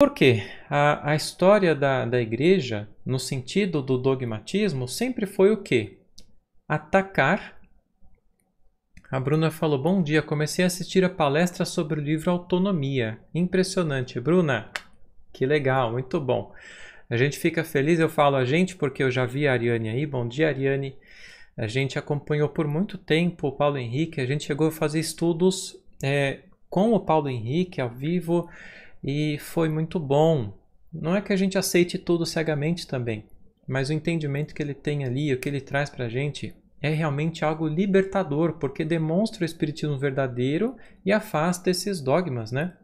Por quê? A história da igreja, no sentido do dogmatismo, sempre foi o quê? Atacar. A Bruna falou, bom dia, comecei a assistir a palestra sobre o livro Autonomia. Impressionante. Bruna, que legal, muito bom. A gente fica feliz, eu falo a gente porque eu já vi a Ariane aí. Bom dia, Ariane. A gente acompanhou por muito tempo o Paulo Henrique, a gente chegou a fazer estudos com o Paulo Henrique ao vivo e foi muito bom. Não é que a gente aceite tudo cegamente também, mas o entendimento que ele tem ali, o que ele traz para a gente, é realmente algo libertador, porque demonstra o espiritismo verdadeiro e afasta esses dogmas, né?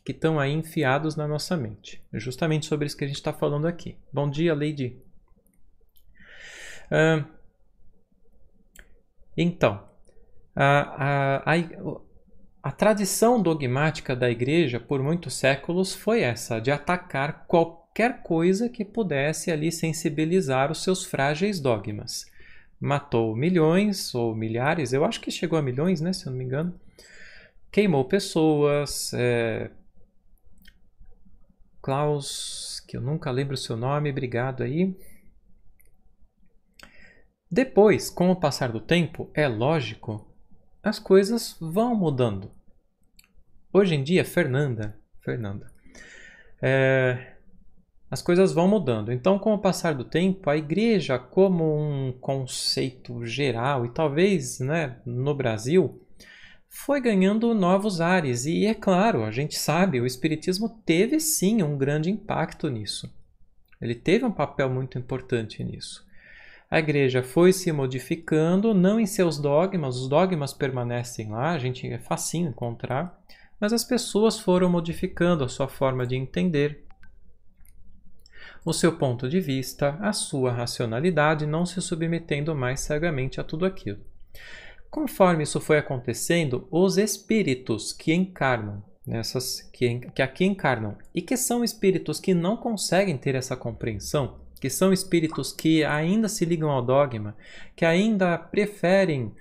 Que estão aí enfiados na nossa mente. É justamente sobre isso que a gente está falando aqui. Bom dia, Lady. Então, a tradição dogmática da Igreja por muitos séculos foi essa, de atacar qualquer coisa que pudesse ali sensibilizar os seus frágeis dogmas. Matou milhões ou milhares, eu acho que chegou a milhões, né, se eu não me engano. Queimou pessoas. Klaus, que eu nunca lembro o seu nome, obrigado aí. Depois, com o passar do tempo, é lógico, as coisas vão mudando. Hoje em dia, Fernanda, as coisas vão mudando. Então, com o passar do tempo, a igreja, como um conceito geral, e talvez, né, no Brasil, foi ganhando novos ares. E é claro, a gente sabe, o Espiritismo teve sim um grande impacto nisso. Ele teve um papel muito importante nisso. A igreja foi se modificando, não em seus dogmas, os dogmas permanecem lá, a gente é facinho encontrar, mas as pessoas foram modificando a sua forma de entender, o seu ponto de vista, a sua racionalidade, não se submetendo mais cegamente a tudo aquilo. Conforme isso foi acontecendo, os espíritos que encarnam, que aqui encarnam, e que são espíritos que não conseguem ter essa compreensão, que são espíritos que ainda se ligam ao dogma, que ainda preferem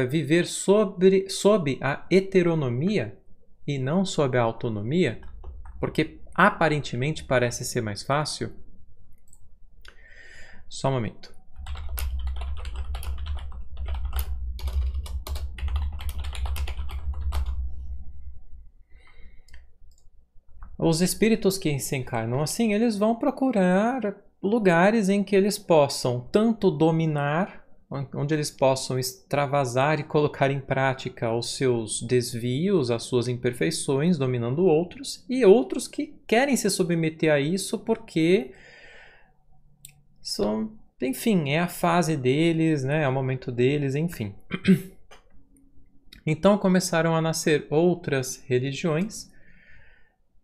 viver sob a heteronomia e não sob a autonomia, porque aparentemente parece ser mais fácil. Só um momento. Os espíritos que se encarnam assim, eles vão procurar lugares em que eles possam tanto dominar, onde eles possam extravasar e colocar em prática os seus desvios, as suas imperfeições, dominando outros, e outros que querem se submeter a isso porque enfim, é a fase deles, né? É o momento deles, enfim. Então começaram a nascer outras religiões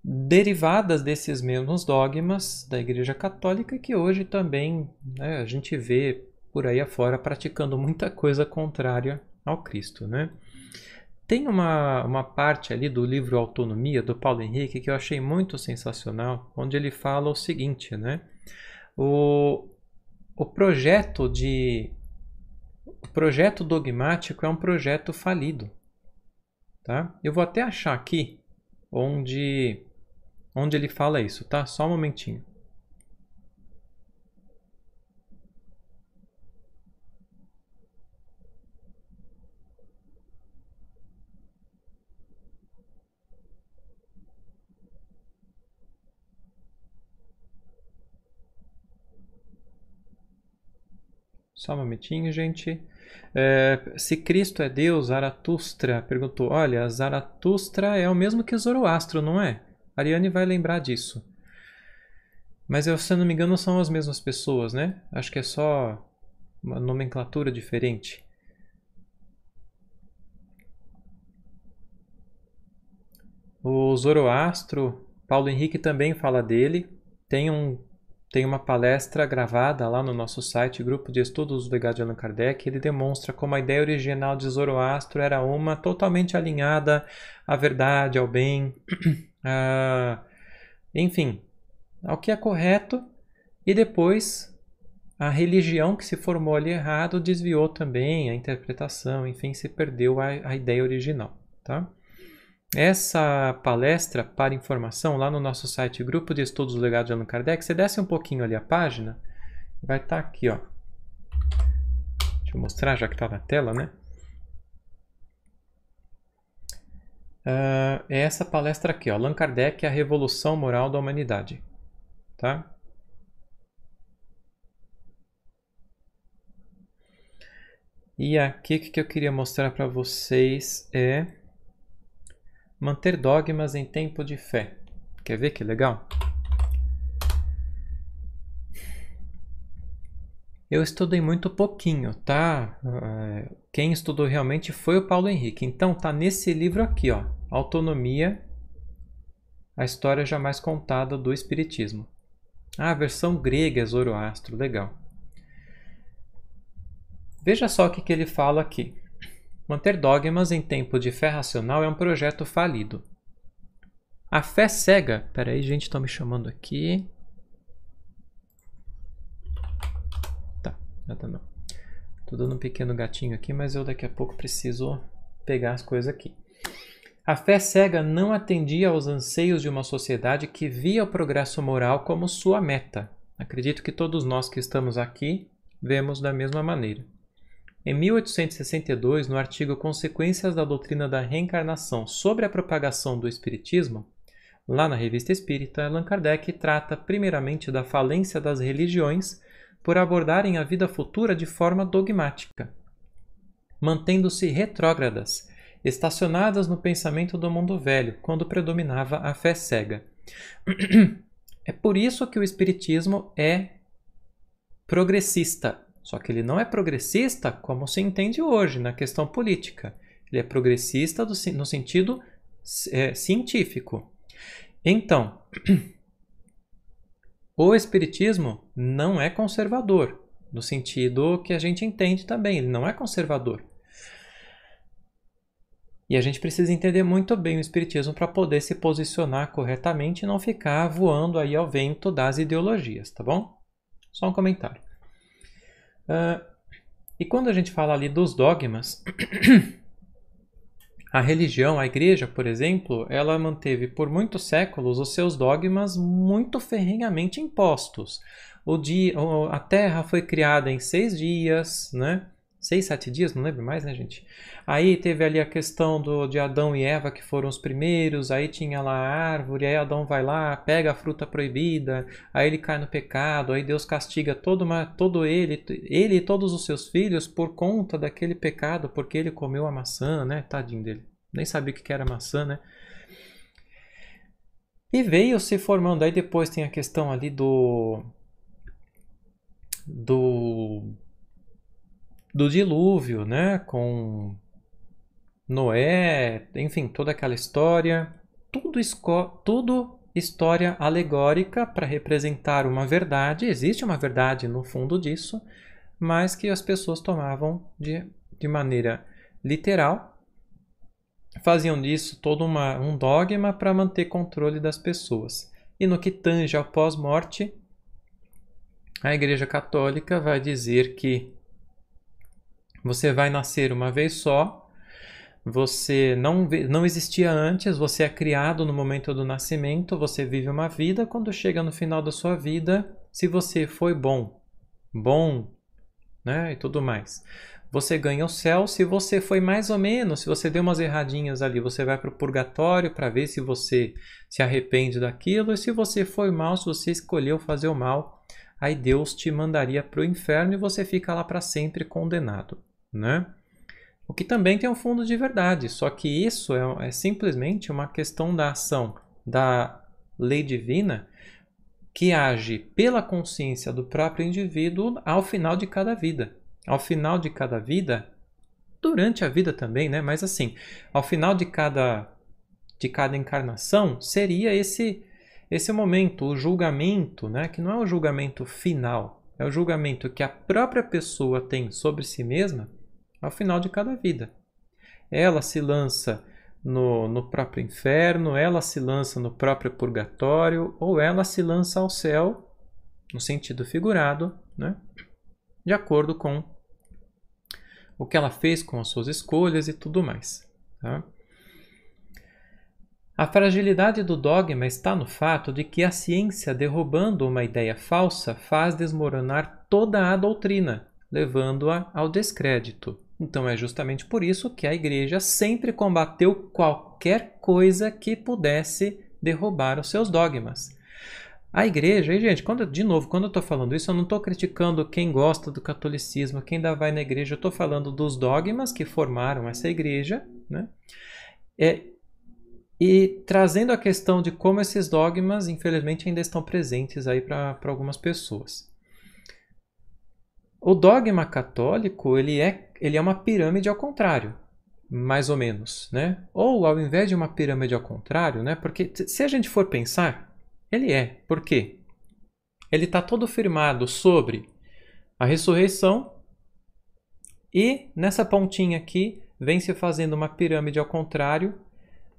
derivadas desses mesmos dogmas da Igreja Católica, que hoje também, né, a gente vê por aí afora praticando muita coisa contrária ao Cristo, né? Tem uma parte ali do livro Autonomia, do Paulo Henrique, que eu achei muito sensacional, onde ele fala o seguinte, né? O projeto dogmático é um projeto falido, tá? Eu vou até achar aqui onde ele fala isso, tá? Só um momentinho. Só um momentinho, gente. Se Cristo é Deus, Zaratustra perguntou, olha, Zaratustra é o mesmo que Zoroastro, não é? A Ariane vai lembrar disso. Mas, se eu não me engano, são as mesmas pessoas, né? Acho que é só uma nomenclatura diferente. O Zoroastro, Paulo Henrique também fala dele. Tem uma palestra gravada lá no nosso site, Grupo de Estudos do Legado de Allan Kardec. Ele demonstra como a ideia original de Zoroastro era uma totalmente alinhada à verdade, ao bem, enfim, ao que é correto. E depois a religião que se formou ali errado desviou também a interpretação, enfim, se perdeu a ideia original, tá? essa palestra para informação lá no nosso site Grupo de Estudos do Legado de Allan Kardec. Você desce um pouquinho ali a página, vai estar aqui, ó. Deixa eu mostrar, já que está na tela, né? É essa palestra aqui, ó, Allan Kardec e a Revolução Moral da Humanidade, tá? E aqui o que eu queria mostrar para vocês é manter dogmas em tempo de fé. Quer ver que legal? Eu estudei muito pouquinho, tá? Quem estudou realmente foi o Paulo Henrique. Então tá nesse livro aqui, ó, Autonomia, a história jamais contada do Espiritismo. Ah, a versão grega é Zoroastro, legal. Veja só o que ele fala aqui. Manter dogmas em tempo de fé racional é um projeto falido. A fé cega... Peraí, gente, estão me chamando aqui. Tá, nada não. Tô dando um pequeno gatinho aqui, mas eu daqui a pouco preciso pegar as coisas aqui. A fé cega não atendia aos anseios de uma sociedade que via o progresso moral como sua meta. Acredito que todos nós que estamos aqui vemos da mesma maneira. Em 1862, no artigo Consequências da Doutrina da Reencarnação sobre a propagação do Espiritismo, lá na Revista Espírita, Allan Kardec trata primeiramente da falência das religiões por abordarem a vida futura de forma dogmática, mantendo-se retrógradas, estacionadas no pensamento do mundo velho, quando predominava a fé cega. É por isso que o Espiritismo é progressista. Só que ele não é progressista como se entende hoje na questão política. Ele é progressista no sentido científico. Então, o Espiritismo não é conservador, no sentido que a gente entende também. Ele não é conservador. E a gente precisa entender muito bem o Espiritismo para poder se posicionar corretamente e não ficar voando aí ao vento das ideologias, tá bom? Só um comentário. E quando a gente fala ali dos dogmas, a religião, a igreja, por exemplo, ela manteve por muitos séculos os seus dogmas muito ferrenhamente impostos. A Terra foi criada em 6 dias, né? 6, 7 dias, não lembro mais, né, gente? Aí teve ali a questão de Adão e Eva, que foram os primeiros, aí tinha lá a árvore, aí Adão vai lá, pega a fruta proibida, aí ele cai no pecado, aí Deus castiga todo ele e todos os seus filhos por conta daquele pecado, porque ele comeu a maçã, né? Tadinho dele. Nem sabia o que era maçã, né? E veio se formando, aí depois tem a questão ali do dilúvio, né? Com Noé, enfim, toda aquela história. Tudo história alegórica para representar uma verdade. Existe uma verdade no fundo disso, mas que as pessoas tomavam de maneira literal. Faziam disso todo um dogma para manter controle das pessoas. E no que tange ao pós-morte, a Igreja Católica vai dizer que você vai nascer uma vez só, você não existia antes, você é criado no momento do nascimento, você vive uma vida, quando chega no final da sua vida, se você foi bom, né, e tudo mais, você ganha o céu. Se você foi mais ou menos, se você deu umas erradinhas ali, você vai para o purgatório para ver se você se arrepende daquilo, e se você foi mal, se você escolheu fazer o mal, aí Deus te mandaria para o inferno e você fica lá para sempre condenado, né? O que também tem um fundo de verdade, só que isso é simplesmente uma questão da ação da lei divina que age pela consciência do próprio indivíduo ao final de cada vida. Ao final de cada vida, durante a vida também, né? Mas assim, ao final de cada encarnação, seria esse momento, o julgamento, né? Que não é o julgamento final, é o julgamento que a própria pessoa tem sobre si mesma ao final de cada vida. Ela se lança no próprio inferno, ela se lança no próprio purgatório, ou ela se lança ao céu, no sentido figurado, né? De acordo com o que ela fez, com as suas escolhas e tudo mais. Tá? A fragilidade do dogma está no fato de que a ciência, derrubando uma ideia falsa, faz desmoronar toda a doutrina, levando-a ao descrédito. Então é justamente por isso que a Igreja sempre combateu qualquer coisa que pudesse derrubar os seus dogmas. A Igreja, e gente, quando eu estou falando isso, eu não estou criticando quem gosta do catolicismo, quem ainda vai na Igreja, eu estou falando dos dogmas que formaram essa Igreja, né? E trazendo a questão de como esses dogmas, infelizmente, ainda estão presentes aí para algumas pessoas. O dogma católico, ele é uma pirâmide ao contrário, mais ou menos, né? Ou ao invés de uma pirâmide ao contrário, né? Porque se a gente for pensar, ele é. Por quê? Ele está todo firmado sobre a ressurreição e nessa pontinha aqui vem se fazendo uma pirâmide ao contrário,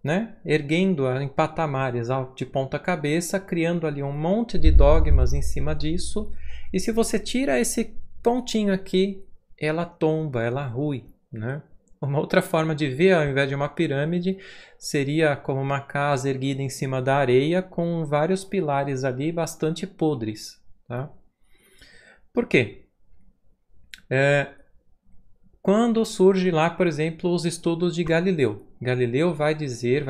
né? Erguendo-a em patamares de ponta cabeça, criando ali um monte de dogmas em cima disso. E se você tira esse pontinho aqui, ela tomba, ela rui, né? Uma outra forma de ver, ao invés de uma pirâmide, seria como uma casa erguida em cima da areia com vários pilares ali bastante podres, tá? Por quê? Quando surge lá, por exemplo, os estudos de Galileu. Galileu vai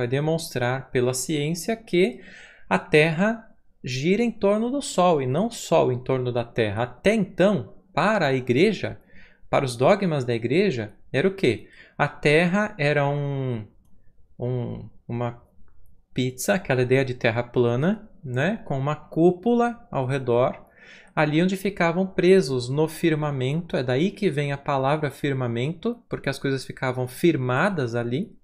demonstrar pela ciência que a Terra gira em torno do Sol e não o Sol em torno da Terra. Até então, para a Igreja, para os dogmas da Igreja, era o quê? A Terra era uma pizza, aquela ideia de terra plana, né? Com uma cúpula ao redor, ali onde ficavam presos no firmamento. É daí que vem a palavra firmamento, porque as coisas ficavam firmadas ali.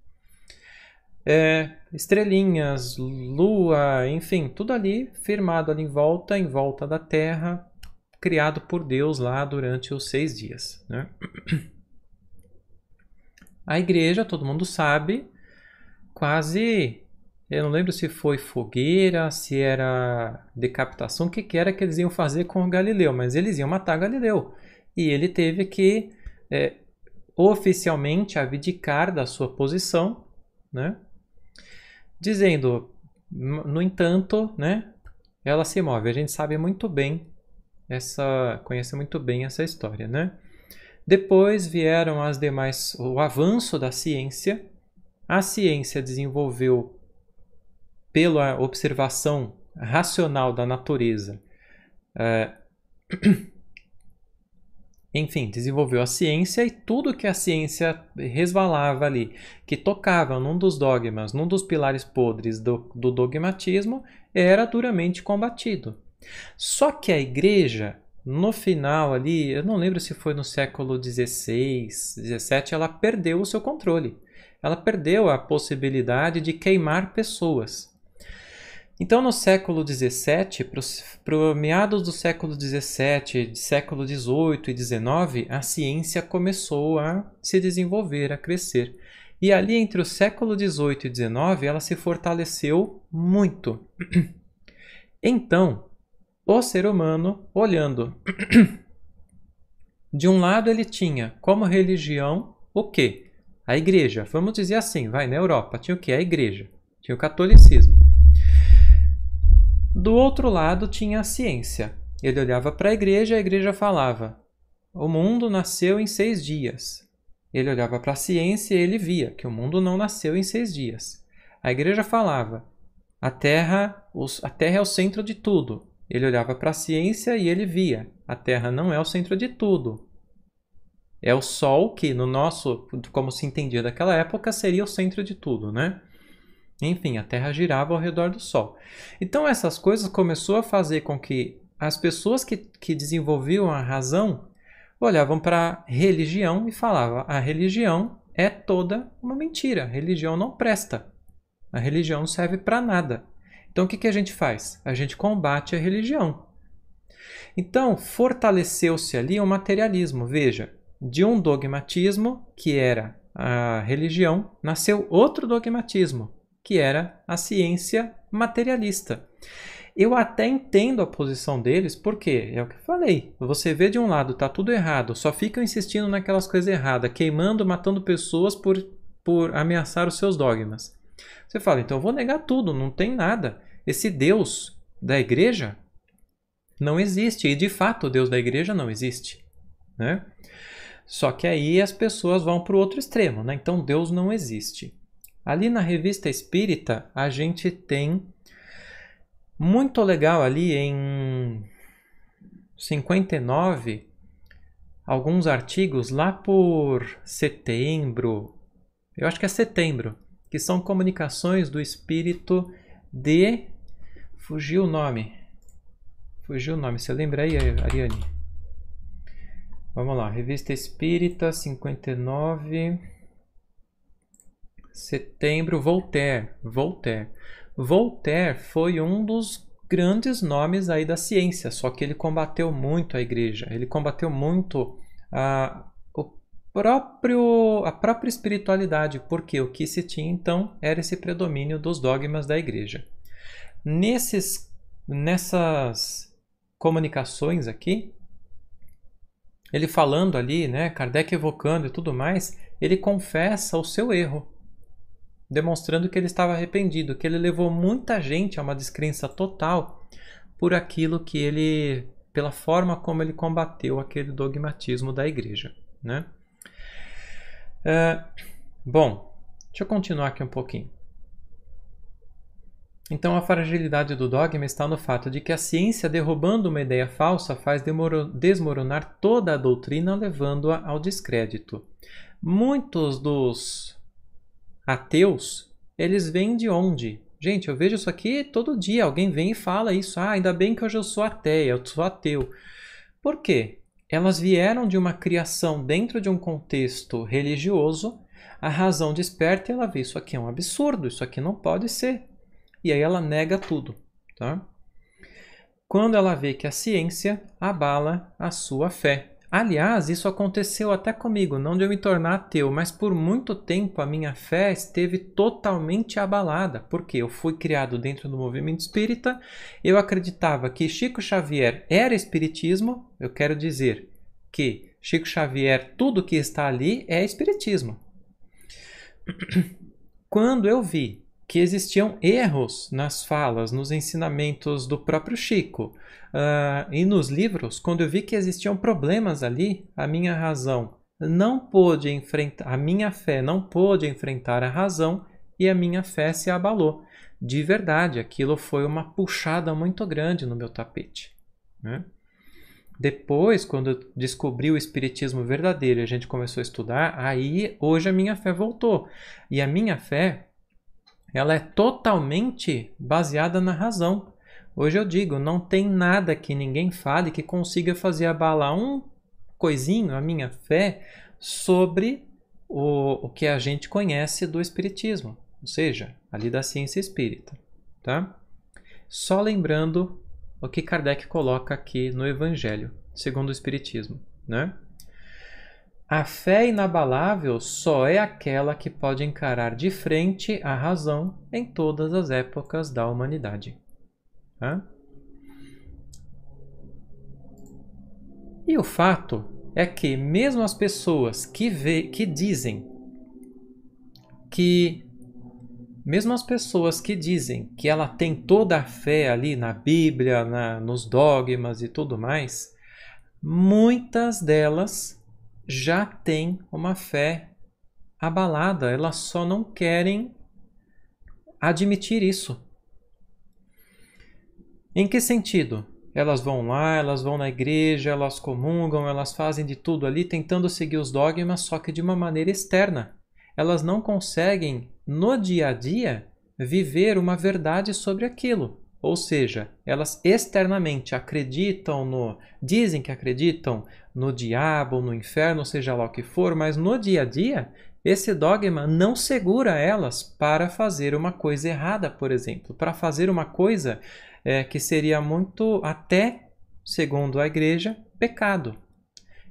Estrelinhas, lua, enfim, tudo ali firmado ali em volta da Terra, criado por Deus lá durante os 6 dias, né? A Igreja, todo mundo sabe, quase... Eu não lembro se foi fogueira, se era decapitação, o que era que eles iam fazer com o Galileu, mas eles iam matar Galileu. E ele teve que oficialmente abdicar da sua posição, né? Dizendo, no entanto, né, ela se move. A gente sabe muito bem, conhece muito bem essa história, né? Depois vieram as demais, o avanço da ciência. A ciência desenvolveu, pela observação racional da natureza, enfim, desenvolveu a ciência e tudo que a ciência resvalava ali, que tocava num dos dogmas, num dos pilares podres do dogmatismo, era duramente combatido. Só que a Igreja, no final ali, eu não lembro se foi no século XVI, XVII, ela perdeu o seu controle. Ela perdeu a possibilidade de queimar pessoas. Então, no século XVII, para o meados do século XVII, século XVIII e XIX, a ciência começou a se desenvolver, a crescer. E ali, entre o século XVIII e XIX, ela se fortaleceu muito. Então, o ser humano, olhando, de um lado ele tinha como religião o quê? A Igreja. Vamos dizer assim, na Europa tinha o quê? A Igreja. Tinha o catolicismo. Do outro lado tinha a ciência. Ele olhava para a Igreja falava: o mundo nasceu em 6 dias. Ele olhava para a ciência e ele via que o mundo não nasceu em 6 dias. A Igreja falava: a Terra é o centro de tudo. Ele olhava para a ciência e ele via: a Terra não é o centro de tudo. É o Sol que, no nosso, como se entendia daquela época, seria o centro de tudo, né? Enfim, a Terra girava ao redor do Sol. Então, essas coisas começou a fazer com que as pessoas que desenvolviam a razão olhavam para a religião e falavam: a religião é toda uma mentira, a religião não presta, a religião não serve para nada. Então, o que a gente faz? A gente combate a religião. Então, fortaleceu-se ali o materialismo. Veja, de um dogmatismo, que era a religião, nasceu outro dogmatismo, que era a ciência materialista. Eu até entendo a posição deles, porque é o que eu falei. Você vê de um lado, está tudo errado, só ficam insistindo naquelas coisas erradas, queimando, matando pessoas por ameaçar os seus dogmas. Você fala, então eu vou negar tudo, não tem nada. Esse Deus da igreja não existe. E de fato o Deus da igreja não existe, né? Só que aí as pessoas vão para o outro extremo, né? Então Deus não existe. Ali na Revista Espírita a gente tem muito legal ali em 59, alguns artigos lá por setembro, eu acho que é setembro, que são comunicações do espírito de... Fugiu o nome, você lembra aí, Ariane? Vamos lá, Revista Espírita, 59, setembro, Voltaire. Voltaire foi um dos grandes nomes aí da ciência, só que ele combateu muito a igreja, ele combateu muito a própria espiritualidade, porque o que se tinha então era esse predomínio dos dogmas da igreja. Nessas comunicações aqui, ele falando ali, né, Kardec evocando e tudo mais, ele confessa o seu erro, demonstrando que ele estava arrependido, que ele levou muita gente a uma descrença total por aquilo que ele, pela forma como ele combateu aquele dogmatismo da igreja, né? Bom, deixa eu continuar aqui um pouquinho. Então, a fragilidade do dogma está no fato de que a ciência, derrubando uma ideia falsa, faz desmoronar toda a doutrina, levando-a ao descrédito. Muitos dos ateus, eles vêm de onde? Gente, eu vejo isso aqui todo dia, alguém vem e fala isso. Ainda bem que hoje eu sou ateia, eu sou ateu. Por quê? Elas vieram de uma criação dentro de um contexto religioso, a razão desperta e ela vê, isso aqui é um absurdo, isso aqui não pode ser. E aí ela nega tudo, tá? Quando ela vê que a ciência abala a sua fé. Aliás, isso aconteceu até comigo, não de eu me tornar ateu, mas por muito tempo a minha fé esteve totalmente abalada, porque eu fui criado dentro do movimento espírita, eu acreditava que Chico Xavier era espiritismo, eu quero dizer que Chico Xavier, tudo que está ali é espiritismo. Quando eu vi que existiam erros nas falas, nos ensinamentos do próprio Chico e nos livros, quando eu vi que existiam problemas ali, a minha razão não pôde enfrentar, a minha fé não pôde enfrentar a razão e a minha fé se abalou. De verdade, aquilo foi uma puxada muito grande no meu tapete, né? Depois, quando eu descobri o espiritismo verdadeiro e a gente começou a estudar, aí hoje a minha fé voltou. E a minha fé, ela é totalmente baseada na razão. Hoje eu digo, não tem nada que ninguém fale que consiga fazer abalar um coisinho, a minha fé, sobre o que a gente conhece do espiritismo, ou seja, ali da ciência espírita, tá? Só lembrando o que Kardec coloca aqui no Evangelho, segundo o espiritismo, né? A fé inabalável só é aquela que pode encarar de frente a razão em todas as épocas da humanidade. Tá? E o fato é que mesmo as pessoas que dizem que ela tem toda a fé ali na Bíblia, nos dogmas e tudo mais, muitas delas já têm uma fé abalada, elas só não querem admitir isso. Em que sentido? Elas vão lá, elas vão na igreja, elas comungam, elas fazem de tudo ali, tentando seguir os dogmas, só que de uma maneira externa. Elas não conseguem, no dia a dia, viver uma verdade sobre aquilo. Ou seja, elas externamente dizem que acreditam no diabo, no inferno, seja lá o que for, mas no dia a dia, esse dogma não segura elas para fazer uma coisa errada, por exemplo, para fazer uma coisa que seria muito, até, segundo a igreja, pecado.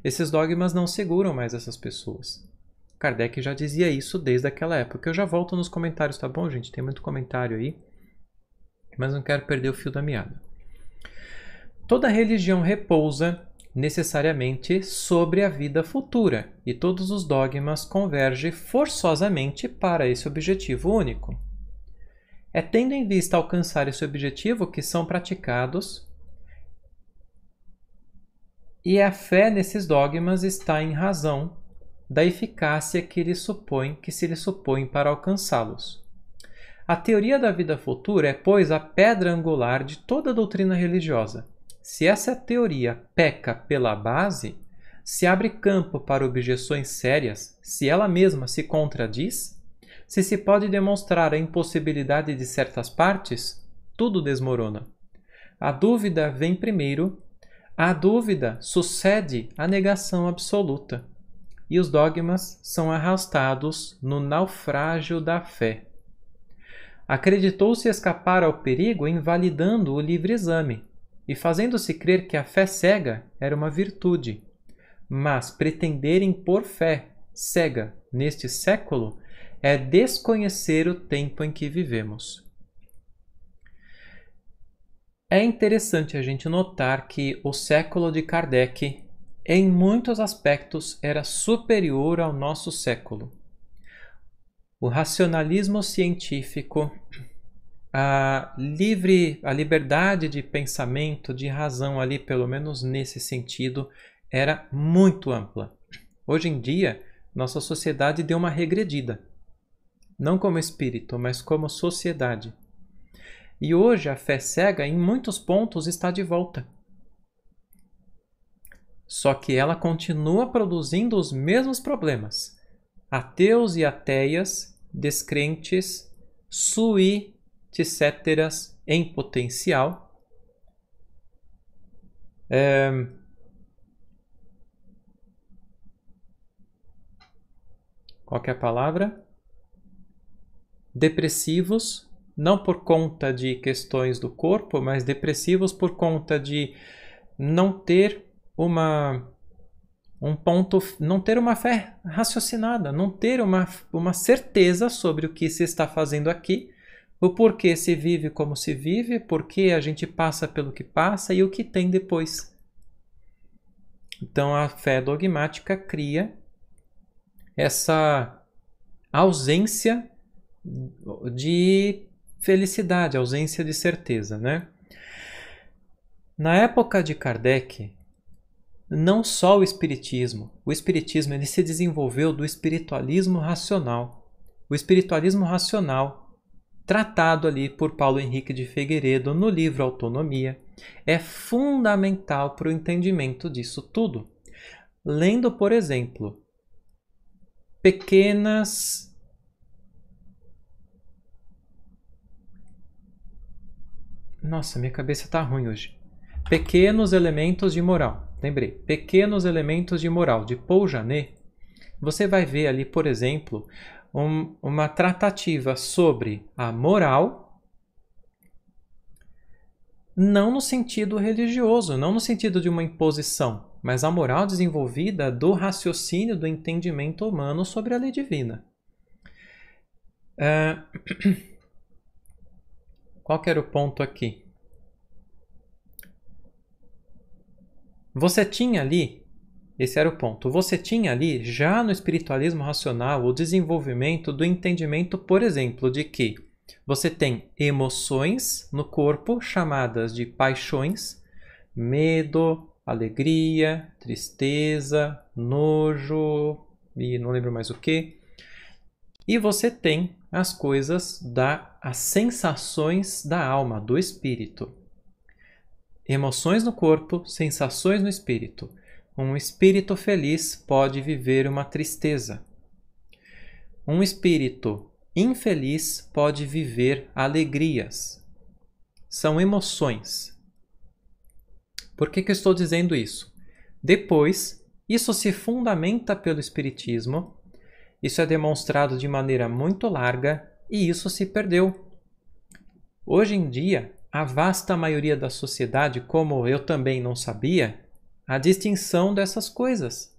Esses dogmas não seguram mais essas pessoas. Kardec já dizia isso desde aquela época. Eu já volto nos comentários, tá bom, gente? Tem muito comentário aí, mas não quero perder o fio da meada. Toda religião repousa necessariamente sobre a vida futura, e todos os dogmas convergem forçosamente para esse objetivo único. É tendo em vista alcançar esse objetivo que são praticados, e a fé nesses dogmas está em razão da eficácia que se lhe supõe para alcançá-los. A teoria da vida futura é, pois, a pedra angular de toda a doutrina religiosa. Se essa teoria peca pela base, se abre campo para objeções sérias, se ela mesma se contradiz, se pode demonstrar a impossibilidade de certas partes, tudo desmorona. A dúvida vem primeiro, a dúvida sucede à negação absoluta, e os dogmas são arrastados no naufrágio da fé. Acreditou-se escapar ao perigo invalidando o livre exame e fazendo-se crer que a fé cega era uma virtude. Mas pretender impor fé cega neste século é desconhecer o tempo em que vivemos. É interessante a gente notar que o século de Kardec, em muitos aspectos, era superior ao nosso século. O racionalismo científico, a liberdade de pensamento, de razão ali, pelo menos nesse sentido, era muito ampla. Hoje em dia, nossa sociedade deu uma regredida. Não como espírito, mas como sociedade. E hoje a fé cega, em muitos pontos, está de volta. Só que ela continua produzindo os mesmos problemas. Ateus e ateias, descrentes, sui ceteras em potencial. Qual que é a palavra? Depressivos, não por conta de questões do corpo, mas depressivos por conta de não ter não ter uma fé raciocinada, não ter uma certeza sobre o que se está fazendo aqui, o porquê se vive como se vive, porquê a gente passa pelo que passa e o que tem depois. Então a fé dogmática cria essa ausência de felicidade, ausência de certeza, né? Na época de Kardec, não só o espiritismo ele se desenvolveu do espiritualismo racional. O espiritualismo racional, tratado ali por Paulo Henrique de Figueiredo no livro Autonomia, é fundamental para o entendimento disso tudo. Lendo, por exemplo, Nossa, minha cabeça está ruim hoje. Pequenos Elementos de Moral. Lembrei. Pequenos Elementos de Moral, de Paul Janet. Você vai ver ali, por exemplo, uma tratativa sobre a moral, não no sentido religioso, não no sentido de uma imposição, mas a moral desenvolvida do raciocínio, do entendimento humano sobre a lei divina. Qual que era o ponto aqui? Você tinha ali, esse era o ponto, você tinha ali, já no espiritualismo racional, o desenvolvimento do entendimento, por exemplo, de que você tem emoções no corpo chamadas de paixões, medo, alegria, tristeza, nojo e não lembro mais o que. E você tem as coisas as sensações da alma, do espírito. Emoções no corpo, sensações no espírito. Um espírito feliz pode viver uma tristeza. Um espírito infeliz pode viver alegrias. São emoções. Por que eu estou dizendo isso? Depois, isso se fundamenta pelo Espiritismo, isso é demonstrado de maneira muito larga e isso se perdeu. Hoje em dia, a vasta maioria da sociedade, como eu também não sabia, a distinção dessas coisas.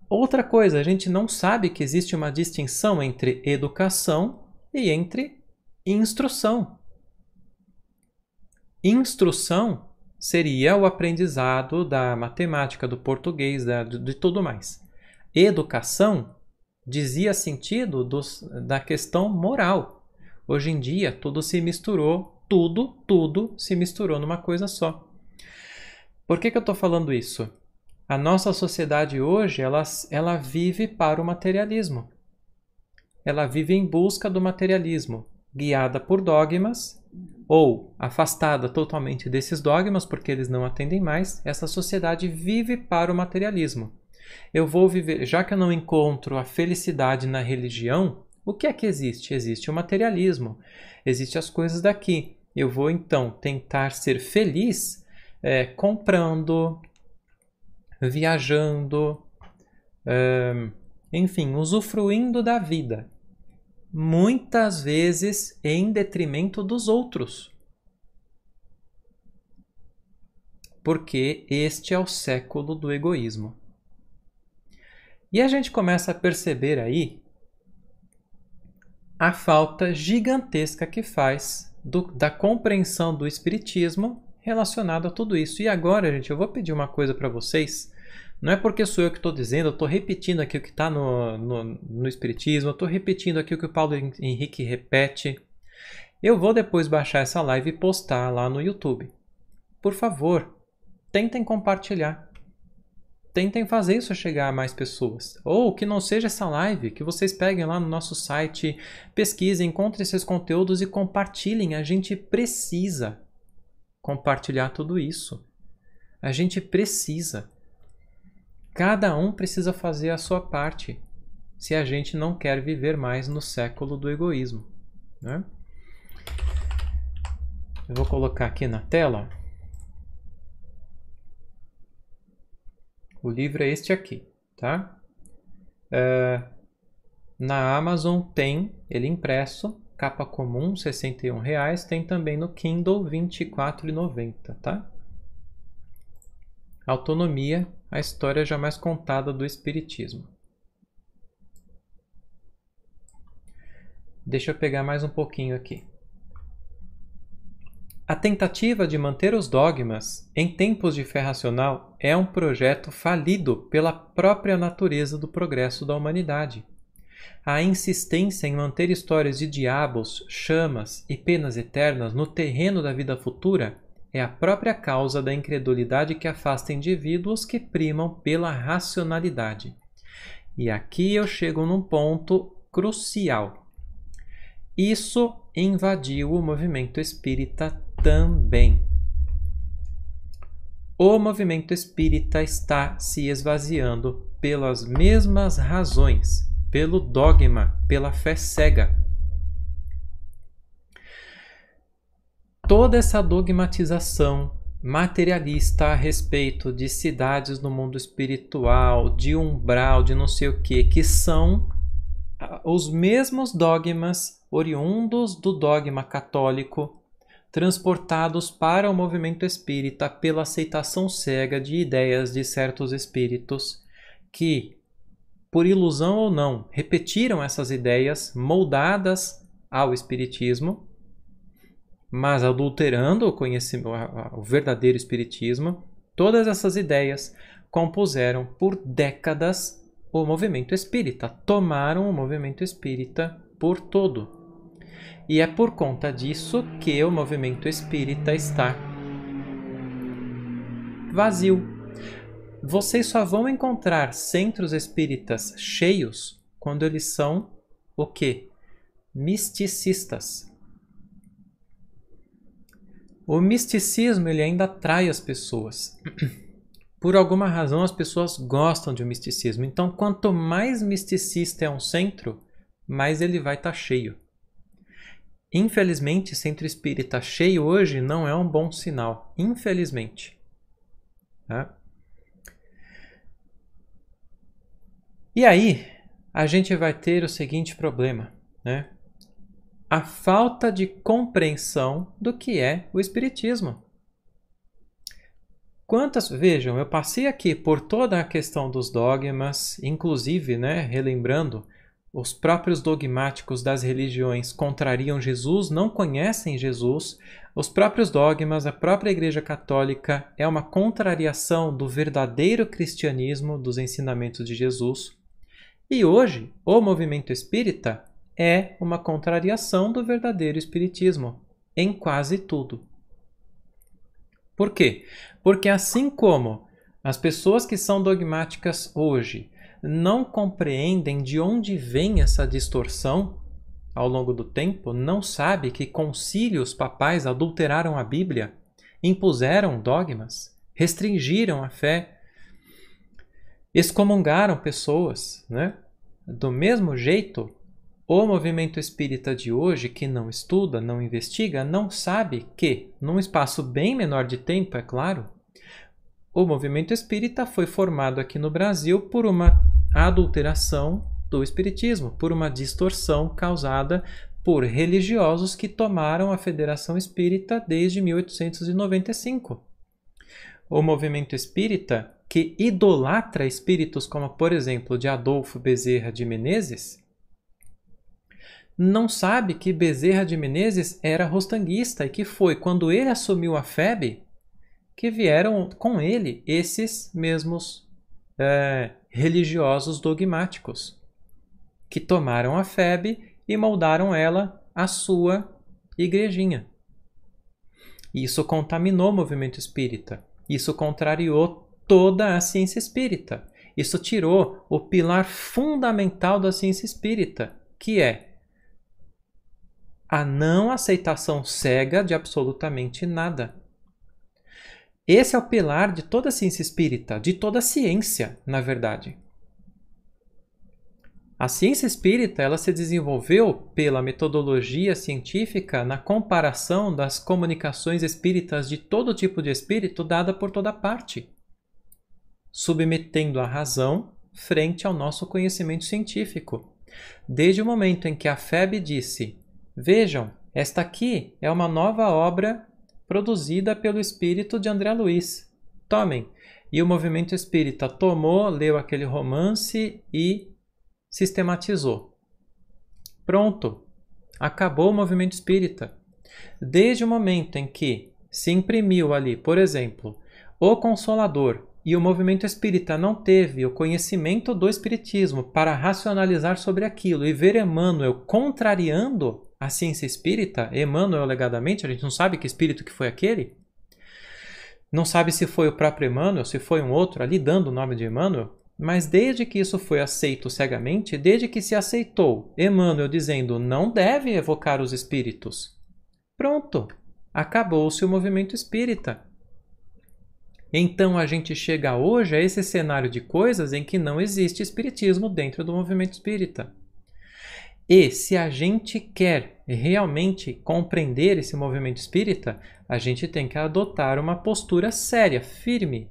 Outra coisa, a gente não sabe que existe uma distinção entre educação e entre instrução. Instrução seria o aprendizado da matemática, do português, de tudo mais. Educação dizia sentido da questão moral. Hoje em dia, tudo se misturou, tudo se misturou numa coisa só. Por que eu estou falando isso? A nossa sociedade hoje, ela vive para o materialismo. Ela vive em busca do materialismo, guiada por dogmas ou afastada totalmente desses dogmas, porque eles não atendem mais. Essa sociedade vive para o materialismo. Eu vou viver, já que eu não encontro a felicidade na religião, o que é que existe? Existe o materialismo, existem as coisas daqui. Eu vou então tentar ser feliz comprando, viajando, enfim, usufruindo da vida. Muitas vezes em detrimento dos outros. Porque este é o século do egoísmo. E a gente começa a perceber aí a falta gigantesca que faz da compreensão do espiritismo relacionado a tudo isso. E agora, gente, eu vou pedir uma coisa para vocês. Não é porque sou eu que estou dizendo, eu estou repetindo aqui o que está no Espiritismo, eu estou repetindo aqui o que o Paulo Henrique repete. Eu vou depois baixar essa live e postar lá no YouTube. Por favor, tentem compartilhar. Tentem fazer isso chegar a mais pessoas. Ou que não seja essa live, que vocês peguem lá no nosso site, pesquisem, encontrem esses conteúdos e compartilhem. A gente precisa compartilhar tudo isso. A gente precisa. Cada um precisa fazer a sua parte, se a gente não quer viver mais no século do egoísmo, né? Eu vou colocar aqui na tela. O livro é este aqui, tá? Na Amazon tem ele impresso, capa comum, R$ 61,00. Tem também no Kindle, R$ 24,90, tá? Autonomia, a história jamais contada do Espiritismo. Deixa eu pegar mais um pouquinho aqui. A tentativa de manter os dogmas em tempos de fé racional é um projeto falido pela própria natureza do progresso da humanidade. A insistência em manter histórias de diabos, chamas e penas eternas no terreno da vida futura é a própria causa da incredulidade que afasta indivíduos que primam pela racionalidade. E aqui eu chego num ponto crucial. Isso invadiu o movimento espírita também. O movimento espírita está se esvaziando pelas mesmas razões, pelo dogma, pela fé cega. Toda essa dogmatização materialista a respeito de cidades no mundo espiritual, de umbral, de não sei o que são os mesmos dogmas oriundos do dogma católico, transportados para o movimento espírita pela aceitação cega de ideias de certos espíritos que, por ilusão ou não, repetiram essas ideias moldadas ao espiritismo, mas adulterando o verdadeiro espiritismo. Todas essas ideias compuseram por décadas o movimento espírita, tomaram o movimento espírita por todo. E é por conta disso que o movimento espírita está vazio. Vocês só vão encontrar centros espíritas cheios quando eles são o quê? Misticistas. O misticismo ele ainda atrai as pessoas. Por alguma razão as pessoas gostam de um misticismo. Então, quanto mais misticista é um centro, mais ele vai estar cheio. Infelizmente, centro espírita cheio hoje não é um bom sinal. Infelizmente. Tá? E aí, a gente vai ter o seguinte problema, né? A falta de compreensão do que é o espiritismo. Vejam, eu passei aqui por toda a questão dos dogmas, inclusive, né, relembrando, os próprios dogmáticos das religiões contrariam Jesus, não conhecem Jesus. Os próprios dogmas, a própria Igreja Católica é uma contrariação do verdadeiro cristianismo, dos ensinamentos de Jesus. E hoje, o movimento espírita é uma contrariação do verdadeiro espiritismo em quase tudo. Por quê? Porque assim como as pessoas que são dogmáticas hoje não compreendem de onde vem essa distorção ao longo do tempo, não sabem que concílios papais adulteraram a Bíblia, impuseram dogmas, restringiram a fé, excomungaram pessoas, né? Do mesmo jeito, o movimento espírita de hoje, que não estuda, não investiga, não sabe que, num espaço bem menor de tempo, é claro, o movimento espírita foi formado aqui no Brasil por uma adulteração do espiritismo, por uma distorção causada por religiosos que tomaram a Federação Espírita desde 1895. O movimento espírita, que idolatra espíritos como, por exemplo, de Adolfo Bezerra de Menezes, não sabe que Bezerra de Menezes era rostanguista e que foi quando ele assumiu a FEB que vieram com ele esses mesmos religiosos dogmáticos, que tomaram a FEB e moldaram ela à sua igrejinha. Isso contaminou o movimento espírita. Isso contrariou toda a ciência espírita. Isso tirou o pilar fundamental da ciência espírita, que é a não aceitação cega de absolutamente nada. Esse é o pilar de toda a ciência espírita, de toda a ciência, na verdade. A ciência espírita ela se desenvolveu pela metodologia científica na comparação das comunicações espíritas de todo tipo de espírito dada por toda parte, submetendo a razão frente ao nosso conhecimento científico. Desde o momento em que a FEB disse: vejam, esta aqui é uma nova obra produzida pelo espírito de André Luiz. Tomem. E o movimento espírita tomou, leu aquele romance e sistematizou. Pronto. Acabou o movimento espírita. Desde o momento em que se imprimiu ali, por exemplo, o Consolador, e o movimento espírita não teve o conhecimento do espiritismo para racionalizar sobre aquilo e ver Emmanuel contrariando a ciência espírita, Emmanuel alegadamente, a gente não sabe que espírito que foi aquele, não sabe se foi o próprio Emmanuel, se foi um outro ali dando o nome de Emmanuel, mas desde que isso foi aceito cegamente, desde que se aceitou Emmanuel dizendo não deve evocar os espíritos, pronto, acabou-se o movimento espírita. Então a gente chega hoje a esse cenário de coisas em que não existe espiritismo dentro do movimento espírita. E se a gente quer realmente compreender esse movimento espírita, a gente tem que adotar uma postura séria, firme.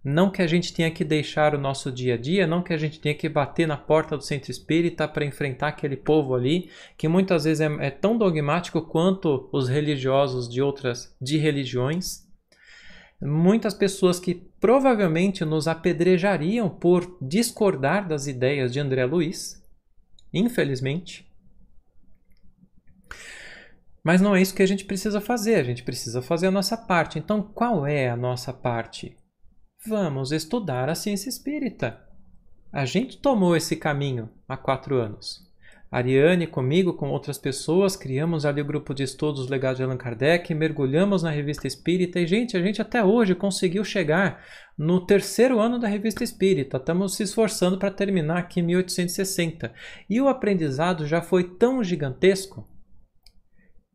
Não que a gente tenha que deixar o nosso dia a dia, não que a gente tenha que bater na porta do centro espírita para enfrentar aquele povo ali, que muitas vezes é tão dogmático quanto os religiosos de religiões. Muitas pessoas que provavelmente nos apedrejariam por discordar das ideias de André Luiz, infelizmente. Mas não é isso que a gente precisa fazer, a gente precisa fazer a nossa parte. Então, qual é a nossa parte? Vamos estudar a ciência espírita. A gente tomou esse caminho há 4 anos. Ariane, comigo, com outras pessoas, criamos ali o grupo de estudos Legado de Allan Kardec, mergulhamos na Revista Espírita e, a gente até hoje conseguiu chegar no 3º ano da Revista Espírita. Estamos se esforçando para terminar aqui em 1860. E o aprendizado já foi tão gigantesco.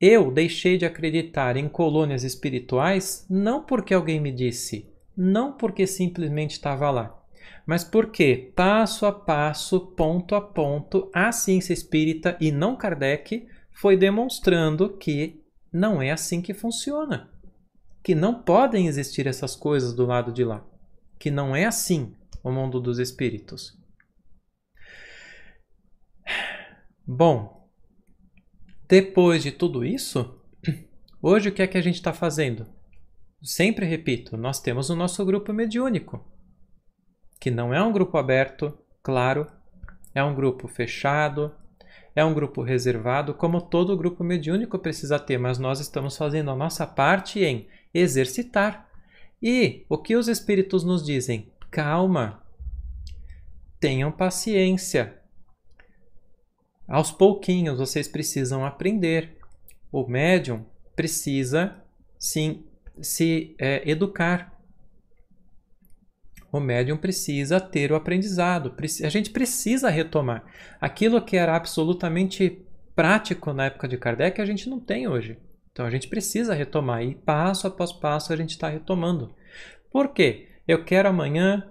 Eu deixei de acreditar em colônias espirituais não porque alguém me disse, não porque simplesmente estava lá, mas porque, passo a passo, ponto a ponto, a ciência espírita e não Kardec foi demonstrando que não é assim que funciona. Que não podem existir essas coisas do lado de lá. Que não é assim o mundo dos espíritos. Bom, depois de tudo isso, hoje o que é que a gente está fazendo? Sempre repito, nós temos o nosso grupo mediúnico, que não é um grupo aberto, claro, é um grupo fechado, é um grupo reservado, como todo grupo mediúnico precisa ter, mas nós estamos fazendo a nossa parte em exercitar. E o que os espíritos nos dizem? Calma, tenham paciência. Aos pouquinhos vocês precisam aprender. O médium precisa, sim, se educar. O médium precisa ter o aprendizado. A gente precisa retomar. Aquilo que era absolutamente prático na época de Kardec, a gente não tem hoje. Então a gente precisa retomar. E passo após passo a gente está retomando. Por quê? Eu quero amanhã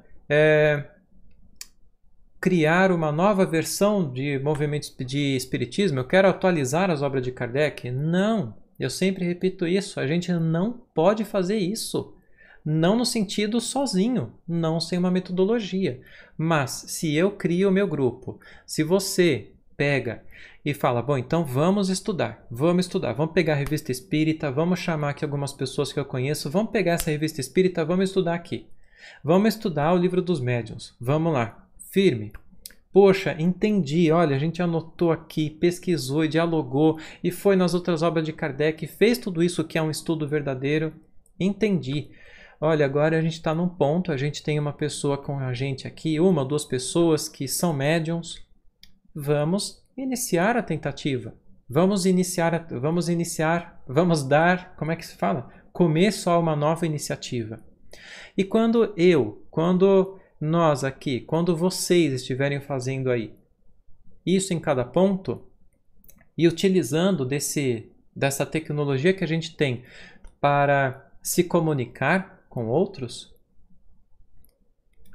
criar uma nova versão de movimentos de espiritismo. Eu quero atualizar as obras de Kardec. Não. Eu sempre repito isso. A gente não pode fazer isso. Não no sentido sozinho, não sem uma metodologia. Mas se eu crio o meu grupo, se você pega e fala, bom, então vamos estudar, vamos pegar a revista espírita, vamos chamar aqui algumas pessoas que eu conheço, vamos pegar essa revista espírita, vamos estudar aqui. Vamos estudar o livro dos médiuns, vamos lá, firme. Poxa, entendi, olha, a gente anotou aqui, pesquisou e dialogou e foi nas outras obras de Kardec, fez tudo isso que é um estudo verdadeiro, entendi. Olha, agora a gente está num ponto, a gente tem uma pessoa com a gente aqui, uma ou duas pessoas que são médiums. Vamos iniciar a tentativa. Vamos dar, como é que se fala? Começo a uma nova iniciativa. E quando nós aqui, quando vocês estiverem fazendo aí isso em cada ponto e utilizando dessa tecnologia que a gente tem para se comunicar com outros,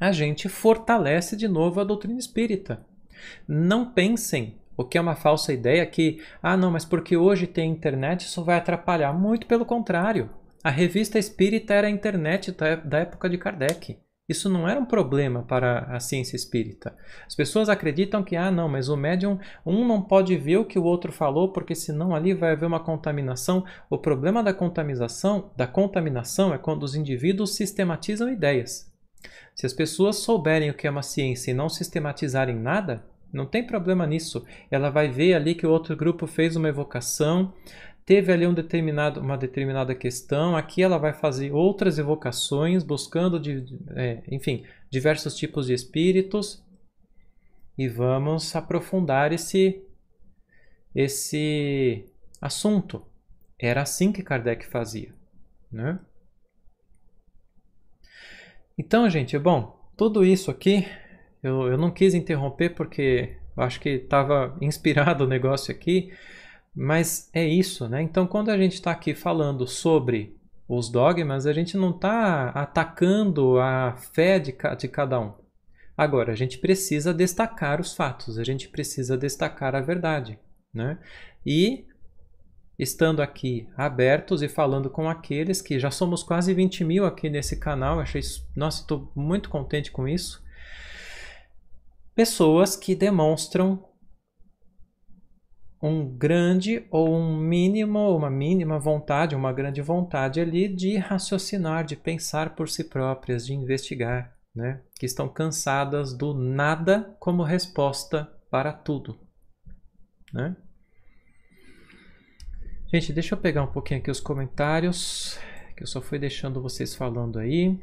a gente fortalece de novo a doutrina espírita. Não pensem, o que é uma falsa ideia, que, não, mas porque hoje tem internet, isso vai atrapalhar. Muito pelo contrário. A revista espírita era a internet da época de Kardec. Isso não era um problema para a ciência espírita. As pessoas acreditam que, não, mas o médium, um não pode ver o que o outro falou, porque senão ali vai haver uma contaminação. O problema da contaminação é quando os indivíduos sistematizam ideias. Se as pessoas souberem o que é uma ciência e não sistematizarem nada, não tem problema nisso. Ela vai ver ali que o outro grupo fez uma evocação, teve ali uma determinada questão, aqui ela vai fazer outras evocações, buscando, enfim, diversos tipos de espíritos, e vamos aprofundar esse assunto. Era assim que Kardec fazia, né? Então, gente, bom, tudo isso aqui, eu não quis interromper porque eu acho que estava inspirado o negócio aqui, mas é isso, né? Então, quando a gente está aqui falando sobre os dogmas, a gente não está atacando a fé de cada um. Agora, a gente precisa destacar os fatos, a gente precisa destacar a verdade, né? E estando aqui abertos e falando com aqueles que já somos quase 20 mil aqui nesse canal, nossa, estou muito contente com isso. Pessoas que demonstram um grande ou uma mínima vontade, uma grande vontade ali de raciocinar, de pensar por si próprias, de investigar, né? Que estão cansadas do nada como resposta para tudo, né? Gente, deixa eu pegar um pouquinho aqui os comentários, que eu só fui deixando vocês falando aí.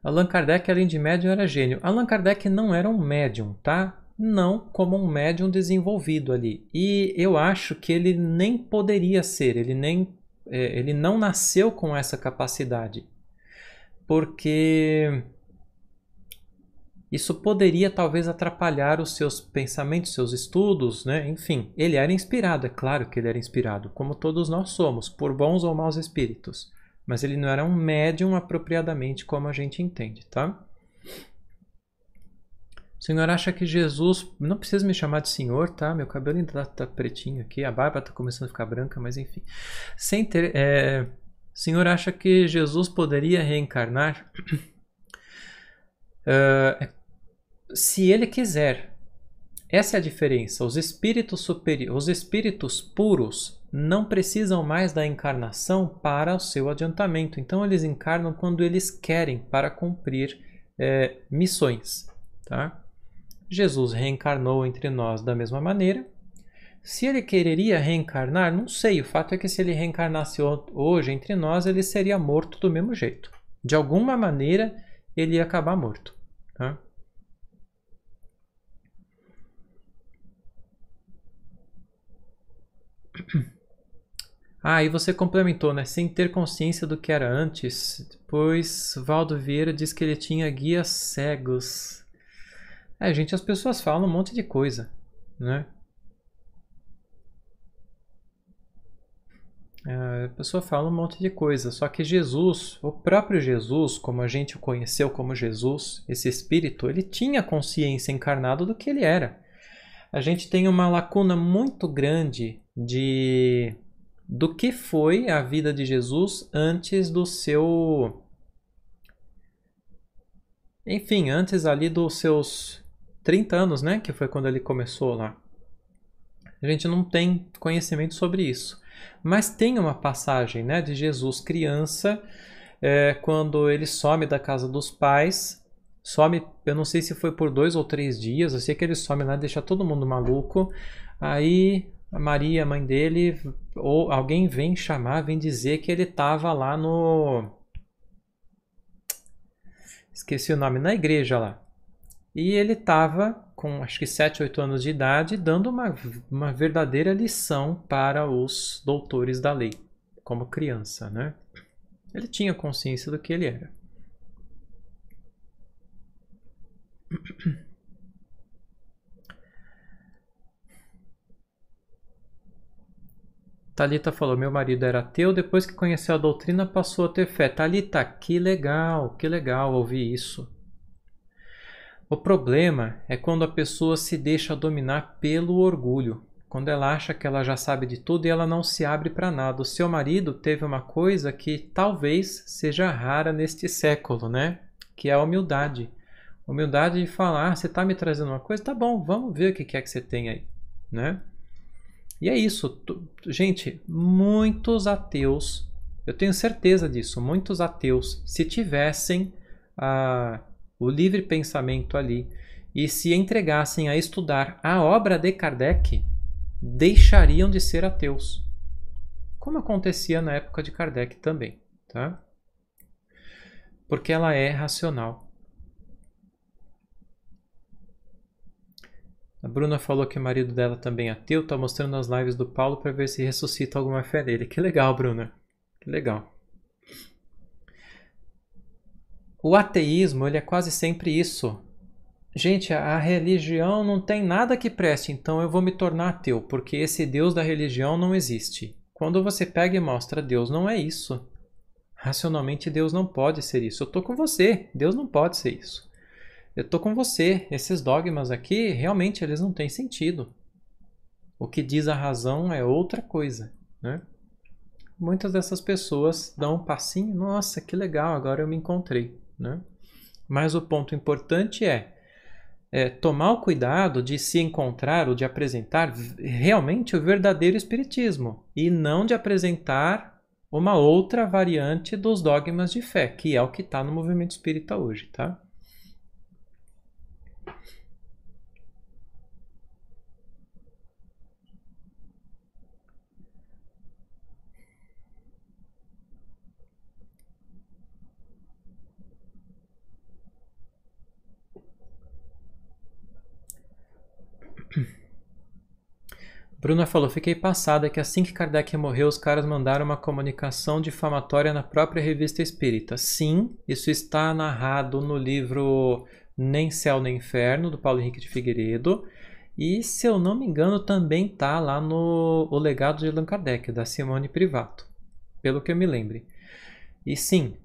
Allan Kardec, além de médium, era gênio. Allan Kardec não era um médium, tá? Não como um médium desenvolvido ali. E eu acho que ele nem poderia ser, ele não nasceu com essa capacidade. Porque isso poderia talvez atrapalhar os seus pensamentos, seus estudos, né? Enfim, ele era inspirado, é claro que ele era inspirado, como todos nós somos, por bons ou maus espíritos. Mas ele não era um médium apropriadamente como a gente entende, tá? O senhor acha que Jesus... Não precisa me chamar de senhor, tá? Meu cabelo ainda tá pretinho aqui, a barba tá começando a ficar branca, mas enfim. O senhor acha que Jesus poderia reencarnar? Se ele quiser. Essa é a diferença. Os espíritos puros não precisam mais da encarnação para o seu adiantamento. Então eles encarnam quando eles querem para cumprir missões, tá? Jesus reencarnou entre nós da mesma maneira. Se ele quereria reencarnar, não sei. O fato é que se ele reencarnasse hoje entre nós, ele seria morto do mesmo jeito. De alguma maneira, ele ia acabar morto. Tá? Ah, e você complementou, né? Sem ter consciência do que era antes, pois Valdo Vieira diz que ele tinha guias cegos. Gente, as pessoas falam um monte de coisa, né? A pessoa fala um monte de coisa, só que Jesus, o próprio Jesus, como a gente o conheceu como Jesus, esse espírito, ele tinha consciência encarnado do que ele era. A gente tem uma lacuna muito grande do que foi a vida de Jesus antes do seu... Enfim, antes ali dos seus 30 anos, né? Que foi quando ele começou lá. A gente não tem conhecimento sobre isso. Mas tem uma passagem, né, de Jesus criança, quando ele some da casa dos pais. Some, eu não sei se foi por 2 ou 3 dias, eu sei que ele some lá e deixa todo mundo maluco. Aí a Maria, a mãe dele, ou alguém vem chamar, vem dizer que ele estava lá no... Esqueci o nome, na igreja lá. E ele estava com acho que 7, 8 anos de idade, dando uma verdadeira lição para os doutores da lei, como criança, né? Ele tinha consciência do que ele era. Thalita falou, meu marido era ateu, depois que conheceu a doutrina passou a ter fé. Thalita, que legal ouvir isso. O problema é quando a pessoa se deixa dominar pelo orgulho, quando ela acha que ela já sabe de tudo e ela não se abre para nada. O seu marido teve uma coisa que talvez seja rara neste século, né? Que é a humildade. Humildade de falar, você está me trazendo uma coisa? Tá bom, vamos ver o que é que você tem aí, né? E é isso. Gente, muitos ateus, eu tenho certeza disso, muitos ateus, se tivessem o livre pensamento ali e se entregassem a estudar a obra de Kardec, deixariam de ser ateus. Como acontecia na época de Kardec também, tá? Porque ela é racional. A Bruna falou que o marido dela também é ateu, está mostrando as lives do Paulo para ver se ressuscita alguma fé dele. Que legal, Bruna. Que legal. O ateísmo, ele é quase sempre isso. Gente, a religião não tem nada que preste, então eu vou me tornar ateu, porque esse Deus da religião não existe. Quando você pega e mostra Deus, não é isso. Racionalmente, Deus não pode ser isso. Eu estou com você, Deus não pode ser isso. Eu estou com você. Esses dogmas aqui, realmente, eles não têm sentido. O que diz a razão é outra coisa, né? Muitas dessas pessoas dão um passinho, nossa, que legal, agora eu me encontrei, né? Mas o ponto importante é tomar o cuidado de se encontrar ou de apresentar realmente o verdadeiro espiritismo e não de apresentar uma outra variante dos dogmas de fé, que é o que está no movimento espírita hoje, tá? Bruna falou, fiquei passada que assim que Kardec morreu, os caras mandaram uma comunicação difamatória na própria revista espírita. Sim, isso está narrado no livro Nem Céu nem Inferno, do Paulo Henrique de Figueiredo. E, se eu não me engano, também está lá no O Legado de Allan Kardec, da Simone Privato, pelo que eu me lembre. E sim,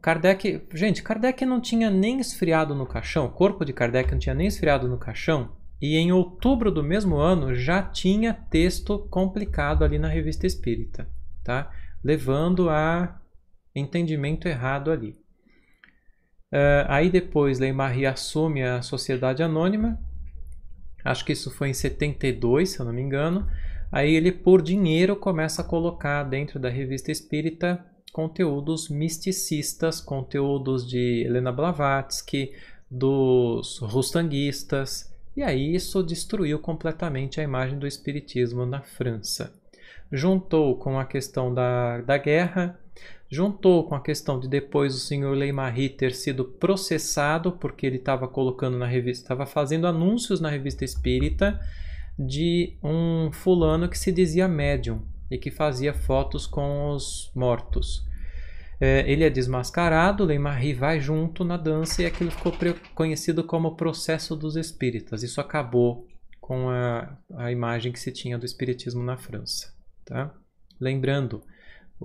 Kardec... Gente, Kardec não tinha nem esfriado no caixão, o corpo de Kardec não tinha nem esfriado no caixão, e em outubro do mesmo ano já tinha texto complicado ali na Revista Espírita, tá? Levando a entendimento errado ali. Aí depois Lei-Marie assume a Sociedade Anônima, acho que isso foi em 72, se eu não me engano. Aí ele, por dinheiro, começa a colocar dentro da Revista Espírita conteúdos misticistas, conteúdos de Helena Blavatsky, dos rustanguistas. E aí isso destruiu completamente a imagem do espiritismo na França. Juntou com a questão da guerra, Juntou com a questão de depois o senhor Leimarie ter sido processado porque ele estava colocando na revista, estava fazendo anúncios na revista espírita de um fulano que se dizia médium e que fazia fotos com os mortos. Ele é desmascarado, Leimarie vai junto na dança e aquilo ficou conhecido como processo dos espíritas. Isso acabou com a imagem que se tinha do espiritismo na França. Tá? Lembrando,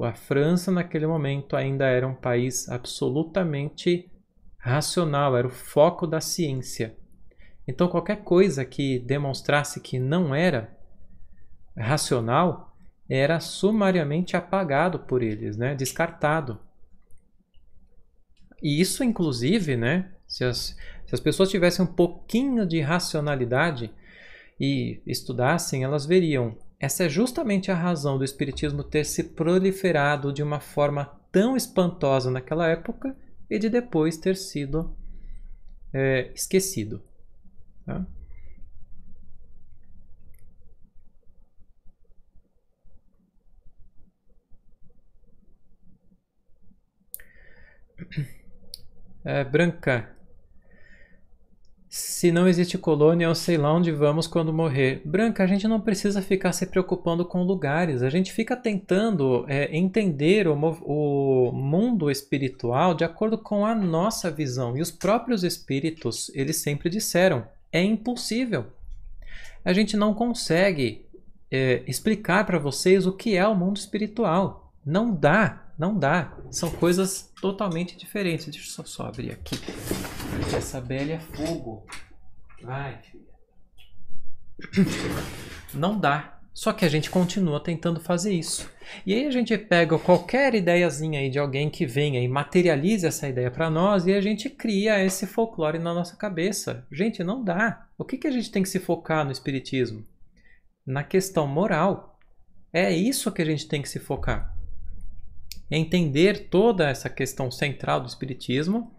a França naquele momento ainda era um país absolutamente racional, era o foco da ciência. Então qualquer coisa que demonstrasse que não era racional era sumariamente apagado por eles, né? Descartado. E isso inclusive, né? Se as pessoas tivessem um pouquinho de racionalidade e estudassem, elas veriam. Essa é justamente a razão do espiritismo ter se proliferado de uma forma tão espantosa naquela época e de depois ter sido esquecido. Tá? Branca, se não existe colônia, eu sei lá onde vamos quando morrer. Branca, a gente não precisa ficar se preocupando com lugares. A gente fica tentando entender o mundo espiritual de acordo com a nossa visão. E os próprios espíritos, eles sempre disseram, é impossível. A gente não consegue explicar para vocês o que é o mundo espiritual. Não dá, não dá. São coisas totalmente diferentes. Deixa eu só abrir aqui. Essa Bela é fogo. Vai, filha. Não dá. Só que a gente continua tentando fazer isso. E aí a gente pega qualquer ideiazinha aí de alguém que venha e materialize essa ideia para nós e a gente cria esse folclore na nossa cabeça. Gente, não dá. O que a gente tem que se focar no espiritismo? Na questão moral. É isso que a gente tem que se focar. É entender toda essa questão central do espiritismo.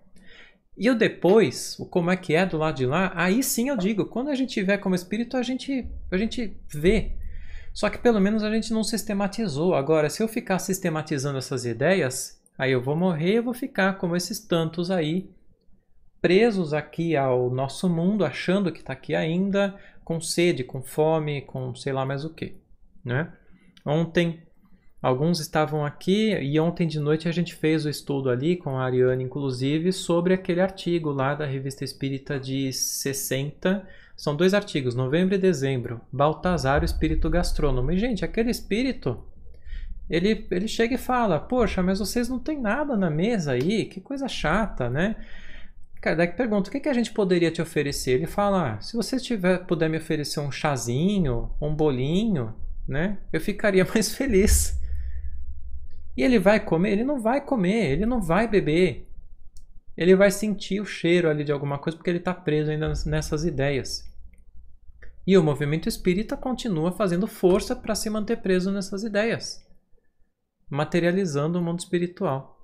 E o depois, o como é que é do lado de lá, aí sim eu digo, quando a gente tiver como espírito, a gente vê. Só que pelo menos a gente não sistematizou. Agora, se eu ficar sistematizando essas ideias, aí eu vou morrer e eu vou ficar como esses tantos aí, presos aqui ao nosso mundo, achando que está aqui ainda, com sede, com fome, com sei lá mais o que. Né? Ontem, alguns estavam aqui e ontem de noite a gente fez o estudo ali, com a Ariane inclusive, sobre aquele artigo lá da Revista Espírita de 60. São 2 artigos, novembro e dezembro. Baltazar, o espírito gastrônomo. E, gente, aquele espírito, ele chega e fala, poxa, mas vocês não tem nada na mesa aí, que coisa chata, né? Kardec pergunta, o que a gente poderia te oferecer? Ele fala, se você puder me oferecer um chazinho, um bolinho, né? Eu ficaria mais feliz. E ele vai comer? Ele não vai comer, ele não vai beber. Ele vai sentir o cheiro ali de alguma coisa porque ele está preso ainda nessas ideias. E o movimento espírita continua fazendo força para se manter preso nessas ideias, materializando o mundo espiritual.